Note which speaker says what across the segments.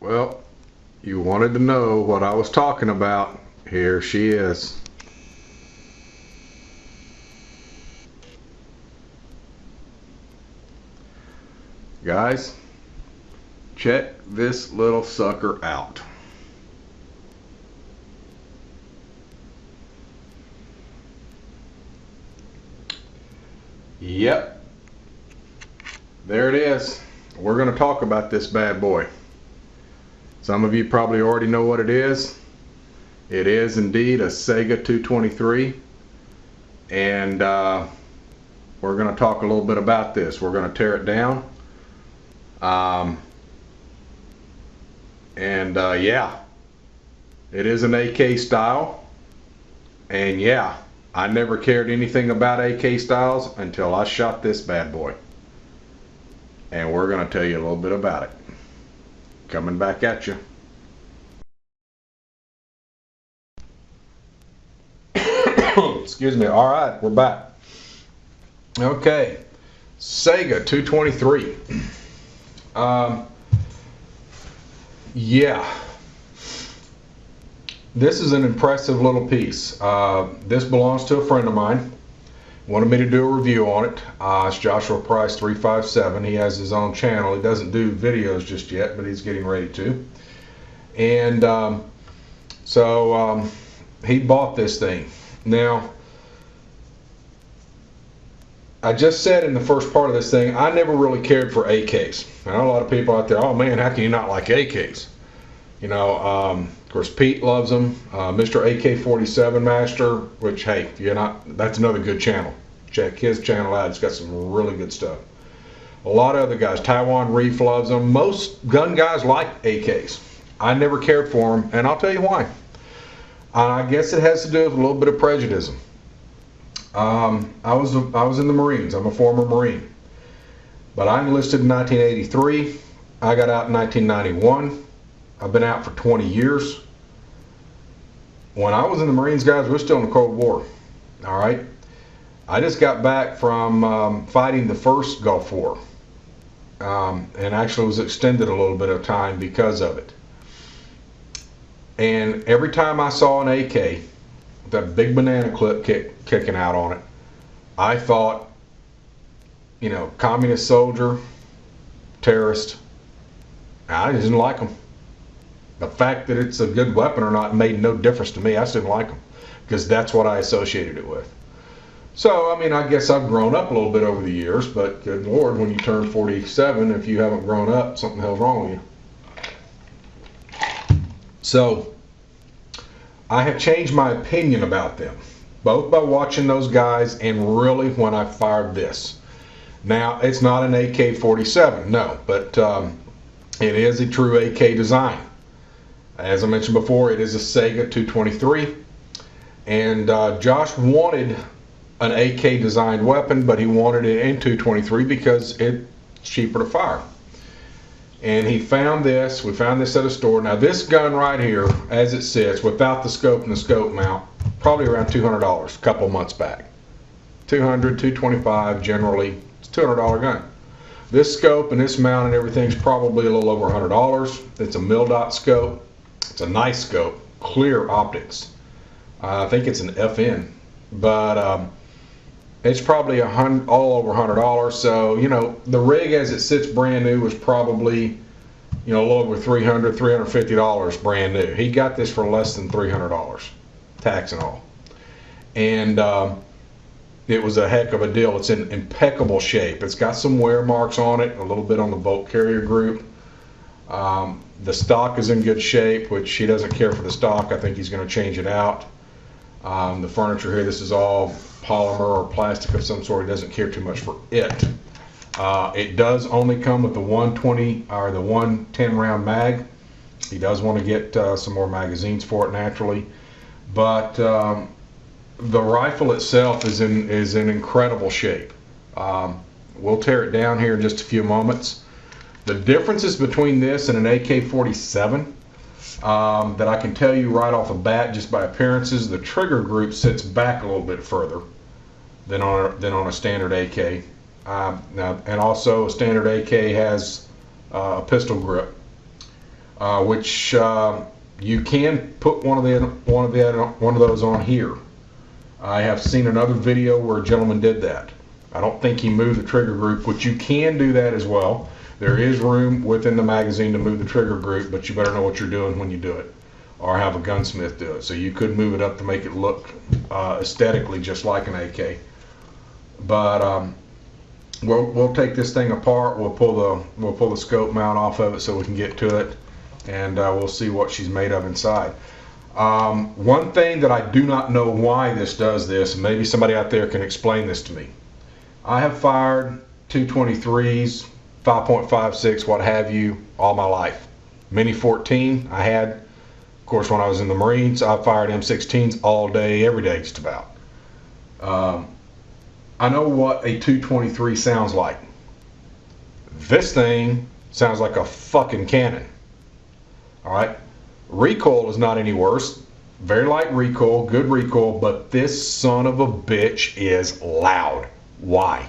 Speaker 1: Well, you wanted to know what I was talking about. Here she is. Guys, check this little sucker out. Yep, there it is. We're going to talk about this bad boy. Some of you probably already know what it is. It is indeed a Saiga 223, and we're going to talk a little bit about this. We're going to tear it down, yeah, it is an AK style, and yeah, I never cared anything about AK styles until I shot this bad boy, and we're going to tell you a little bit about it. Coming back at you. Excuse me. All right, we're back. Okay, Saiga 223. Yeah, this is an impressive little piece. This belongs to a friend of mine. Wanted me to do a review on it. It's Joshua Price 357. He has his own channel. He doesn't do videos just yet, but he's getting ready to. And he bought this thing. Now, I just said in the first part of this thing, I never really cared for AKs. I know a lot of people out there, oh man, how can you not like AKs? You know, of course, Pete loves them. Mr. AK-47 Master, which, hey, if you're not, that's another good channel. Check his channel out. It's got some really good stuff. A lot of other guys, Taiwan Reef loves them. Most gun guys like AKs. I never cared for them, and I'll tell you why. I guess it has to do with a little bit of prejudice. I was in the Marines. I'm a former Marine. But I enlisted in 1983. I got out in 1991. I've been out for 20 years. When I was in the Marines, guys, we were still in the Cold War. All right. I just got back from fighting the first Gulf War, and actually was extended a little bit of time because of it. And every time I saw an AK, with that big banana clip kicking out on it, I thought, you know, communist soldier, terrorist. I just didn't like them. The fact that it's a good weapon or not made no difference to me. I just didn't like them because that's what I associated it with. So, I mean, I guess I've grown up a little bit over the years, but good Lord, when you turn 47, if you haven't grown up, something the hell's wrong with you. So, I have changed my opinion about them, both by watching those guys and really when I fired this. Now, it's not an AK-47, no, but it is a true AK design. As I mentioned before, it is a Saiga 223, and Josh wanted an AK designed weapon, but he wanted it in 223 because it's cheaper to fire. And he found this. We found this at a store. Now this gun right here, as it sits, without the scope and the scope mount, probably around $200 a couple months back. $200, $225 generally. It's a $200 gun. This scope and this mount and everything's probably a little over $100. It's a mil-dot scope. It's a nice scope, clear optics. I think it's an FN, but it's probably all over $100. So, you know, the rig as it sits brand new was probably, you know, a little over $300, $350 brand new. He got this for less than $300, tax and all. And it was a heck of a deal. It's in impeccable shape. It's got some wear marks on it, a little bit on the bolt carrier group. The stock is in good shape, which he doesn't care for the stock. I think he's going to change it out. The furniture here, this is all polymer or plastic of some sort. He doesn't care too much for it. It does only come with the 120 or the 110 round mag. He does want to get some more magazines for it naturally, but the rifle itself is in incredible shape. We'll tear it down here in just a few moments. The differences between this and an AK-47 that I can tell you right off the bat just by appearances, the trigger group sits back a little bit further than on a standard AK. Now, and also a standard AK has a pistol grip. which you can put one of those on here. I have seen another video where a gentleman did that. I don't think he moved the trigger group, which you can do that as well. There is room within the magazine to move the trigger group, but you better know what you're doing when you do it, or have a gunsmith do it. So you could move it up to make it look aesthetically just like an AK. But we'll take this thing apart. We'll pull the scope mount off of it so we can get to it, and we'll see what she's made of inside. One thing that I do not know why this does this, and maybe somebody out there can explain this to me. I have fired 223s, 5.56, what have you, all my life. Mini 14 I had, of course, when I was in the Marines. I fired M16s all day, every day just about. I know what a 223 sounds like. This thing sounds like a fucking cannon. Alright? Recoil is not any worse. Very light recoil, good recoil, but this son of a bitch is loud. Why?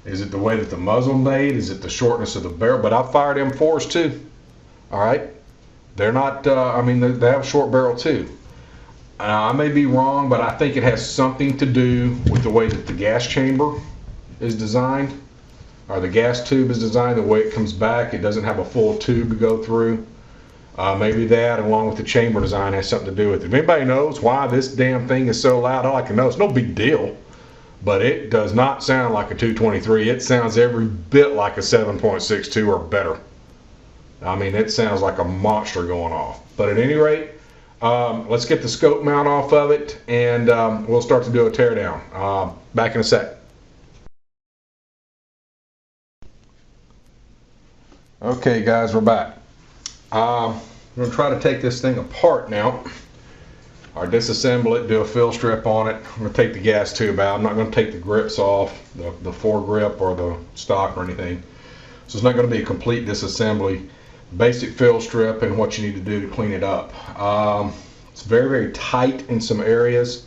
Speaker 1: Is it the way that the muzzle made? Is it the shortness of the barrel? But I've fired M4s too. Alright? They're not, I mean, they have a short barrel too. I may be wrong, but I think it has something to do with the way that the gas chamber is designed, or the gas tube is designed, the way it comes back. It doesn't have a full tube to go through. Maybe that, along with the chamber design, has something to do with it. If anybody knows why this damn thing is so loud, I'd like to know. It's no big deal, but it does not sound like a 223. It sounds every bit like a 7.62 or better. I mean, it sounds like a monster going off. But at any rate, let's get the scope mount off of it, and we'll start to do a teardown. Back in a sec. Okay, guys, we're back. I'm going to try to take this thing apart now, or disassemble it, do a fill strip on it. I'm going to take the gas tube out. I'm not going to take the grips off, the foregrip or the stock or anything. So it's not going to be a complete disassembly. Basic fill strip and what you need to do to clean it up. It's very, very tight in some areas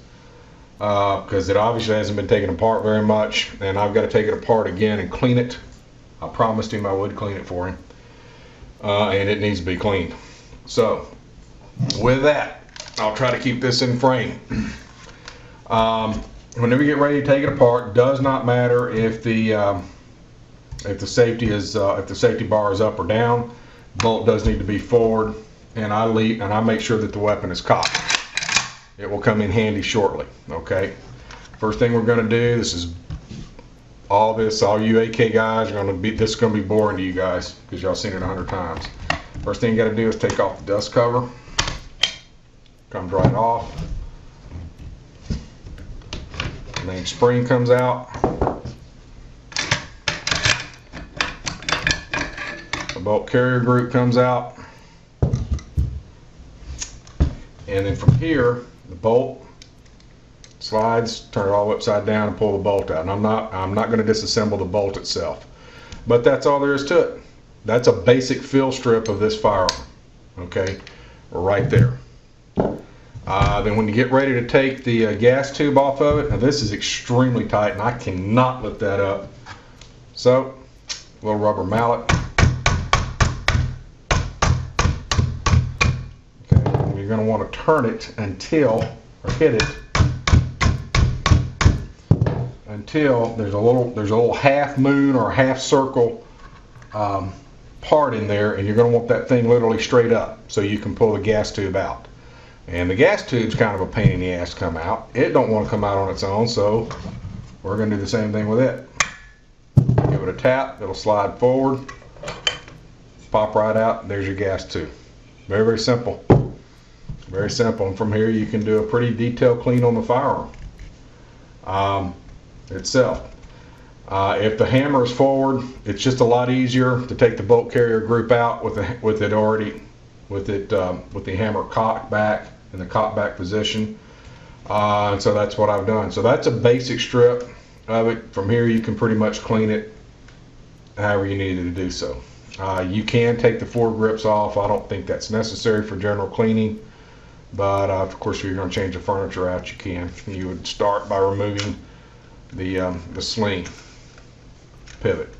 Speaker 1: because it obviously hasn't been taken apart very much, and I've got to take it apart again and clean it. I promised him I would clean it for him, and it needs to be cleaned. So with that, I'll try to keep this in frame. Whenever you get ready to take it apart, does not matter if the safety bar is up or down. Bolt does need to be forward, and I make sure that the weapon is cocked. It will come in handy shortly. Okay. First thing we're going to do, all you AK guys are going to be, this is going to be boring to you guys because y'all seen it 100 times. First thing you got to do is take off the dust cover. Comes right off. The main spring comes out. The bolt carrier group comes out. And then from here, the bolt slides, turn it all upside down and pull the bolt out. And I'm not going to disassemble the bolt itself. But that's all there is to it. That's a basic fill strip of this firearm. Okay, right there. Then when you get ready to take the gas tube off of it, now this is extremely tight and I cannot lift that up. So, a little rubber mallet. Okay, and you're going to want to turn it or hit it until there's a little half moon or half circle part in there, and you're going to want that thing literally straight up so you can pull the gas tube out. And the gas tube's kind of a pain in the ass to come out. It don't want to come out on its own, so we're going to do the same thing with it. Give it a tap, it'll slide forward, pop right out, and there's your gas tube. Very, very simple. Very simple. And from here you can do a pretty detailed clean on the firearm itself. If the hammer is forward, it's just a lot easier to take the bolt carrier group out with the hammer cocked back in the cocked back position. And so that's what I've done. So that's a basic strip of it. From here you can pretty much clean it however you needed to do so. You can take the foregrips off. I don't think that's necessary for general cleaning, but of course if you're going to change the furniture out, you can. You would start by removing the sling pivot.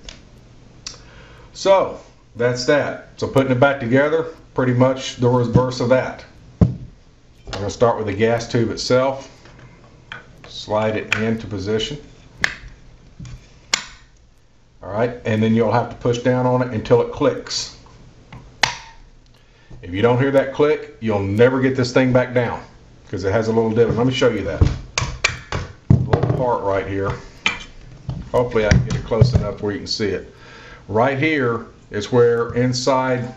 Speaker 1: So that's that. So putting it back together, pretty much the reverse of that. I'm going to start with the gas tube itself, slide it into position. Alright, and then you'll have to push down on it until it clicks. If you don't hear that click, you'll never get this thing back down because it has a little divot. Let me show you that. Little part right here. Hopefully I can get it close enough where you can see it. Right here is where inside,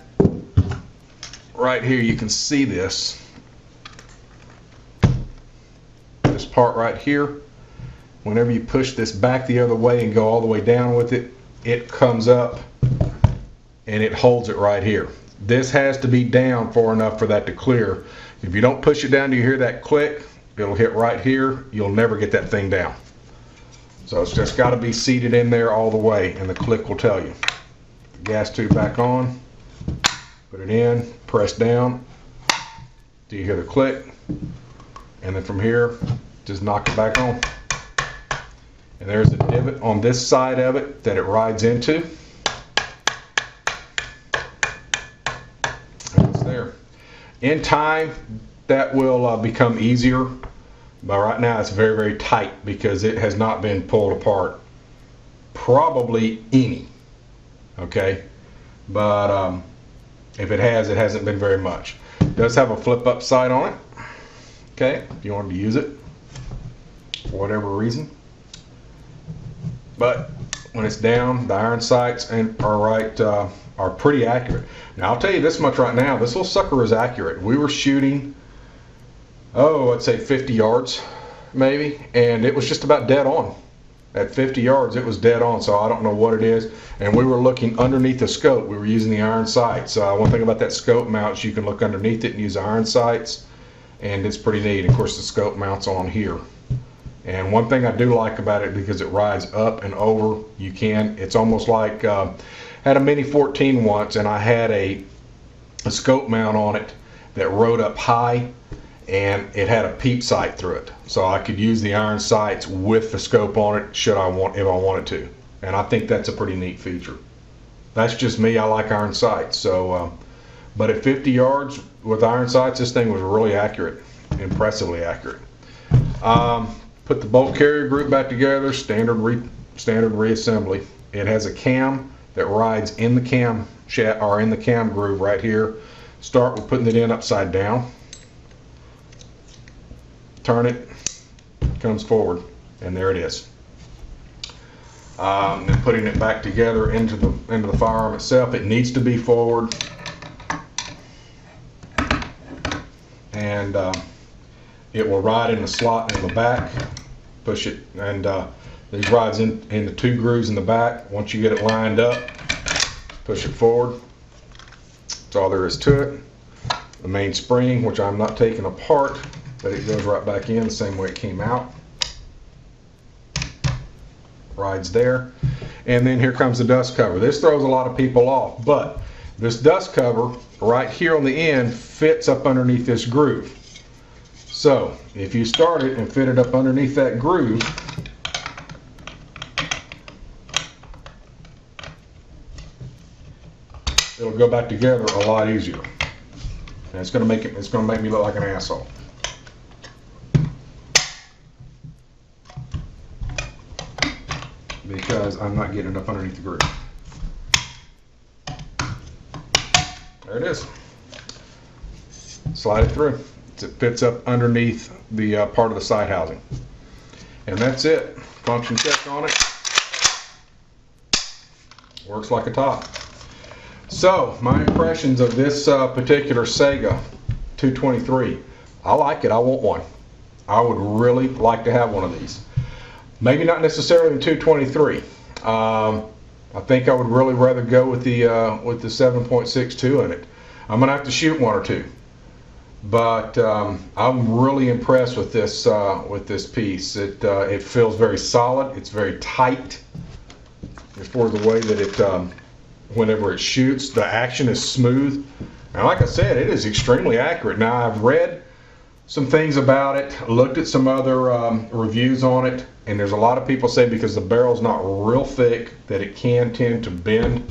Speaker 1: right here you can see this. This part right here. Whenever you push this back the other way and go all the way down with it, it comes up and it holds it right here. This has to be down far enough for that to clear. If you don't push it down till you hear that click, it'll hit right here. You'll never get that thing down. So it's just got to be seated in there all the way, and the click will tell you. The gas tube back on, put it in, press down. Do you hear the click? And then from here, just knock it back on. And there's a divot on this side of it that it rides into. And it's there. In time, that will become easier. But right now it's very, very tight because it has not been pulled apart. Probably any. Okay? But if it has, it hasn't been very much. It does have a flip up side on it. Okay? If you wanted to use it for whatever reason. But when it's down, the iron sights are pretty accurate. Now I'll tell you this much right now, this little sucker is accurate. We were shooting, I'd say 50 yards maybe, and it was just about dead on. At 50 yards it was dead on, so I don't know what it is. And we were looking underneath the scope. We were using the iron sights. One thing about that scope mount is you can look underneath it and use iron sights, and it's pretty neat. Of course the scope mounts on here. And one thing I do like about it, because it rides up and over, it's almost like, had a Mini 14 once, and I had a scope mount on it that rode up high, and it had a peep sight through it. So I could use the iron sights with the scope on it if I wanted to. And I think that's a pretty neat feature. That's just me, I like iron sights. So, but at 50 yards with iron sights, this thing was really accurate, impressively accurate. Put the bolt carrier group back together, standard reassembly. It has a cam that rides in the cam in the cam groove right here. Start with putting it in upside down. Turn it, comes forward, and there it is. Then putting it back together into the firearm itself. It needs to be forward, and it will ride in the slot in the back. Push it, and these rides into 2 grooves in the back. Once you get it lined up, push it forward. That's all there is to it. The main spring, which I'm not taking apart, but it goes right back in the same way it came out. Rides there. And then here comes the dust cover. This throws a lot of people off, but this dust cover right here on the end fits up underneath this groove. So if you start it and fit it up underneath that groove, it'll go back together a lot easier. And it's going to make me look like an asshole. Because I'm not getting it up underneath the groove. There it is. Slide it through. It fits up underneath the part of the sight housing. And that's it. Function check on it. Works like a top. So, my impressions of this particular Saiga 223. I like it. I want one. I would really like to have one of these. Maybe not necessarily the 223. I think I would really rather go with the 7.62 in it. I'm gonna have to shoot 1 or 2. But I'm really impressed with this piece. It feels very solid. It's very tight as far as the way that it, whenever it shoots, the action is smooth. And like I said, it is extremely accurate. Now I've read some things about it, looked at some other reviews on it, and there's a lot of people say because the barrel's not real thick that it can tend to bend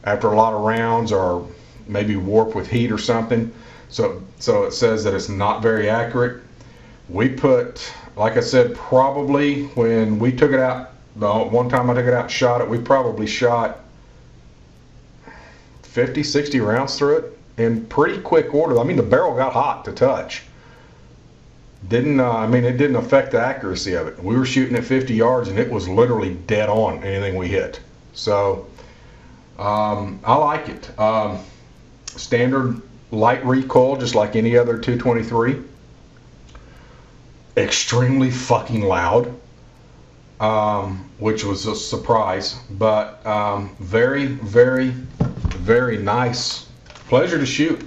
Speaker 1: after a lot of rounds, or maybe warp with heat or something. So it says that it's not very accurate. We put, like I said, probably when we took it out, the one time I took it out and shot it, we probably shot 50, 60 rounds through it in pretty quick order. I mean, the barrel got hot to touch. I mean, it didn't affect the accuracy of it. We were shooting at 50 yards and it was literally dead on anything we hit. So I like it. Standard light recoil, just like any other 223. Extremely fucking loud, which was a surprise, but very, very, very nice. Pleasure to shoot.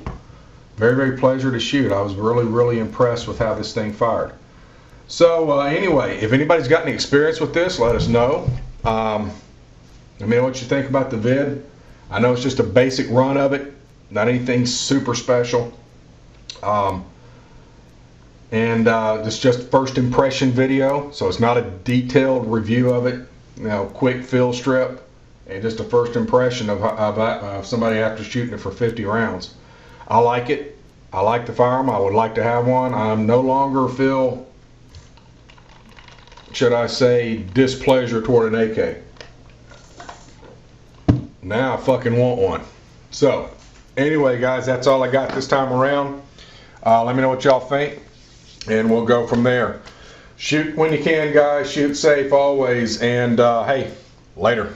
Speaker 1: Very, very pleasure to shoot. I was really, really impressed with how this thing fired. So anyway, if anybody's got any experience with this, let us know. Let me know what you think about the vid. I know it's just a basic run of it, not anything super special. And it's just first impression video, so it's not a detailed review of it, you know, quick fill strip, and just a first impression of somebody after shooting it for 50 rounds. I like it. I like the firearm. I would like to have one. I no longer feel, should I say, displeasure toward an AK. Now I fucking want one. So anyway, guys, that's all I got this time around. Let me know what y'all think, and we'll go from there. Shoot when you can, guys. Shoot safe always, and hey, later.